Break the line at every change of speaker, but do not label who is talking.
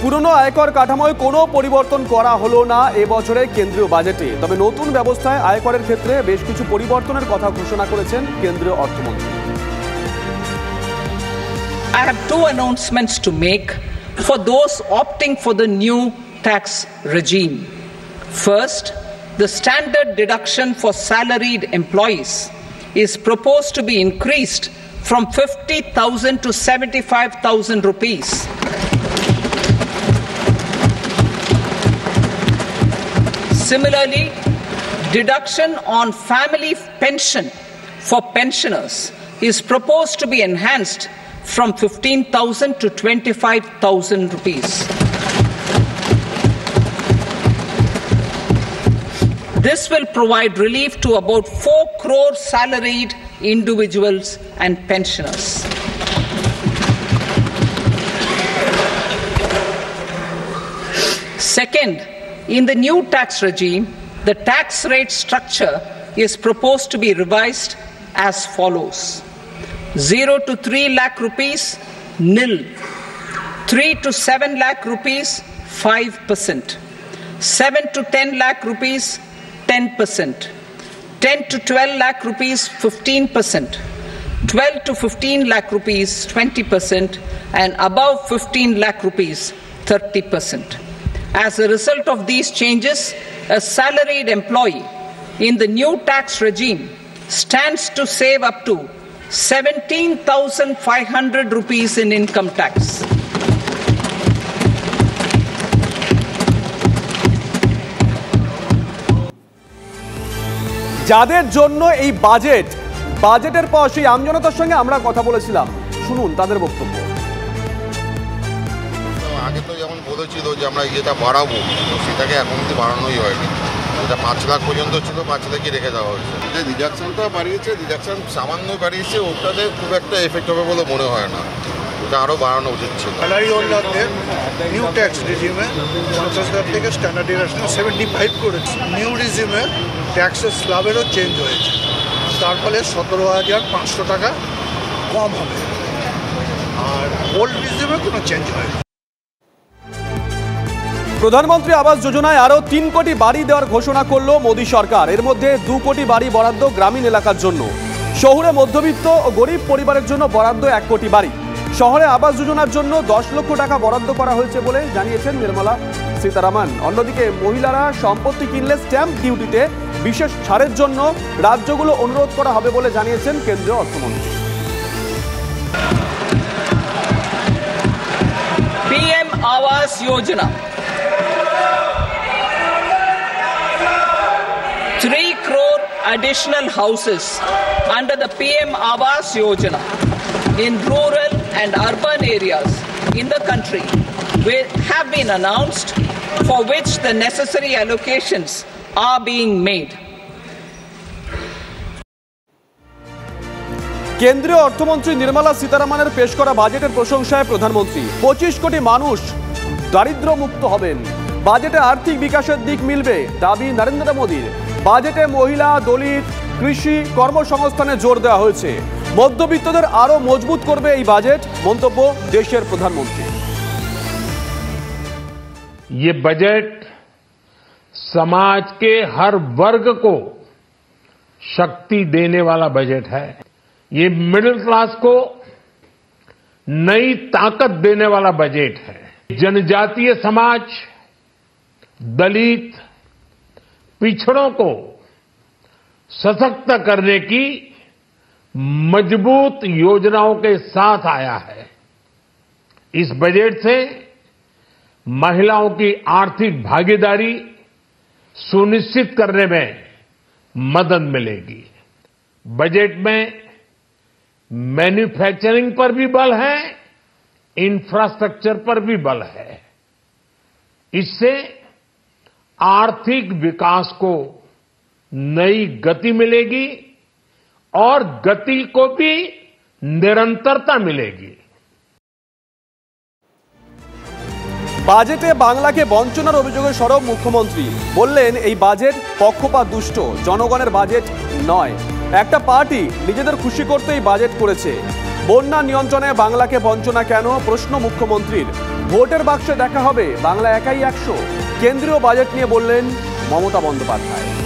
পুরনো আয়কর কাঠামোয় কোনো পরিবর্তন করা হলো না এবছরের কেন্দ্রীয় বাজেটে। তবে নতুন ব্যবস্থায় আয়করের ক্ষেত্রে বেশ কিছু পরিবর্তনের কথা ঘোষণা করেছেন কেন্দ্রীয় অর্থমন্ত্রী।
I have two announcements to make for those opting for the new tax regime. First, the standard deduction for salaried employees is proposed to be increased from 50,000 to 75,000 rupees. Similarly, deduction on family pension for pensioners is proposed to be enhanced from 15,000 to 25,000 rupees. This will provide relief to about 4 crore salaried individuals and pensioners. Second, in the new tax regime, the tax rate structure is proposed to be revised as follows. 0 to 3 lakh rupees, nil. 3 to 7 lakh rupees, 5%. 7 to 10 lakh rupees, 10%. 10 to 12 lakh rupees, 15%. 12 to 15 lakh rupees, 20%. And above 15 lakh rupees, 30%. As a result of these changes, a salaried employee in the new tax regime stands to save up to 17,500 rupees in income tax.
যাদের জন্য এই বাজেটের পর সেই আমজনতার সঙ্গে আমরা কথা বলেছিলাম, শুনুন তাদের বক্তব্য।
আগে তো যেমন বলেছিল যে আমরা যেটা বাড়াবো, সেটাকে এখন অব্দি বাড়ানোই হয়নি। যেটা 5 লাখ পর্যন্ত ছিল, 5 লাখই রেখে দেওয়া হয়েছে। যে ডিডাকশনটা বাড়িয়েছে, ডিডাকশন সামান্য বাড়িয়েছে, ওটাতে খুব একটা এফেক্ট হবে বলে মনে হয় না। ওটা আরও বাড়ানো উচিত ছিল।
স্যালারি হোল্ডারদের নিউ ট্যাক্স রিজিমে 50,000 থেকে স্ট্যান্ডার্ড ডিডাকশন 75 করেছে। নিউ রিজিমে ট্যাক্সের স্ল্যাবেরও চেঞ্জ হয়েছে, তার ফলে 17,500 টাকা কম হবে। আর ওল্ড রিজিমে কোনো চেঞ্জ হয়নি।
প্রধানমন্ত্রী আবাস যোজনায় আরও 3 কোটি বাড়ি দেওয়ার ঘোষণা করল মোদী সরকার। এর মধ্যে 2 কোটি বাড়ি বরাদ্দ গ্রামীণ এলাকার জন্য। শহুরে মধ্যবিত্ত ও গরিব পরিবারের জন্য বরাদ্দ 1 কোটি বাড়ি। শহরে আবাস যোজনার জন্য 10 লক্ষ টাকা বরাদ্দ করা হয়েছে বলে জানিয়েছেন নির্মলা সীতারামন। অন্যদিকে মহিলারা সম্পত্তি কিনলে স্ট্যাম্প ডিউটিতে বিশেষ ছাড়ের জন্য রাজ্যগুলো অনুরোধ করা হবে বলে জানিয়েছেন কেন্দ্রীয় অর্থমন্ত্রী।
PM Awas Yojana, 3 crore additional houses under the PM Awas Yojana in rural and urban areas in the country have been announced, for which the necessary allocations are being made.
কেন্দ্রীয় অর্থমন্ত্রী নির্মলা সীতারামনের পেশ করা বাজেটের প্রশংসায় প্রধানমন্ত্রী। 25 কোটি মানুষ দারিদ্র মুক্ত হবেন। বাজেটে আর্থিক বিকাশের দিক মিলবে, দাবি নরেন্দ্র মোদীর। বাজেটে মহিলা, দলিত, কৃষি, কর্মসংস্থানে জোর দেওয়া হয়েছে। মধ্যবিত্তদের আরো মজবুত করবে এই বাজেট, মন্তব্য দেশের প্রধানমন্ত্রী।
ये बजट समाज के हर वर्ग को शक्ति देने वाला बजट है। ये मिडिल क्लास को नई ताकत देने वाला बजट है। जनजातीय समाज, दलित, पिछड़ों को सशक्त करने की मजबूत योजनाओं के साथ आया है। इस बजट से महिलाओं की आर्थिक भागीदारी सुनिश्चित करने में मदद मिलेगी। बजट में मैन्युफैक्चरिंग पर भी बल है, इंफ्रास्ट्रक्चर पर भी बल है। इससे आर्थिक विकास को नई गति मिलेगी और गति को भी निरंतरता मिलेगी।
বাজেটে বাংলাকে বঞ্চনার অভিযোগে সরব মুখ্যমন্ত্রী। বললেন এই বাজেট পক্ষপাত দুষ্ট, জনগণের বাজেট নয়। একটা পার্টি নিজেদের খুশি করতেই বাজেট করেছে। বন্যা নিয়ন্ত্রণে বাংলাকে বঞ্চনা কেন, প্রশ্ন মুখ্যমন্ত্রীর। ভোটের বাক্সে দেখা হবে বাংলা একাই 100। কেন্দ্রীয় বাজেট নিয়ে বললেন মমতা বন্দ্যোপাধ্যায়।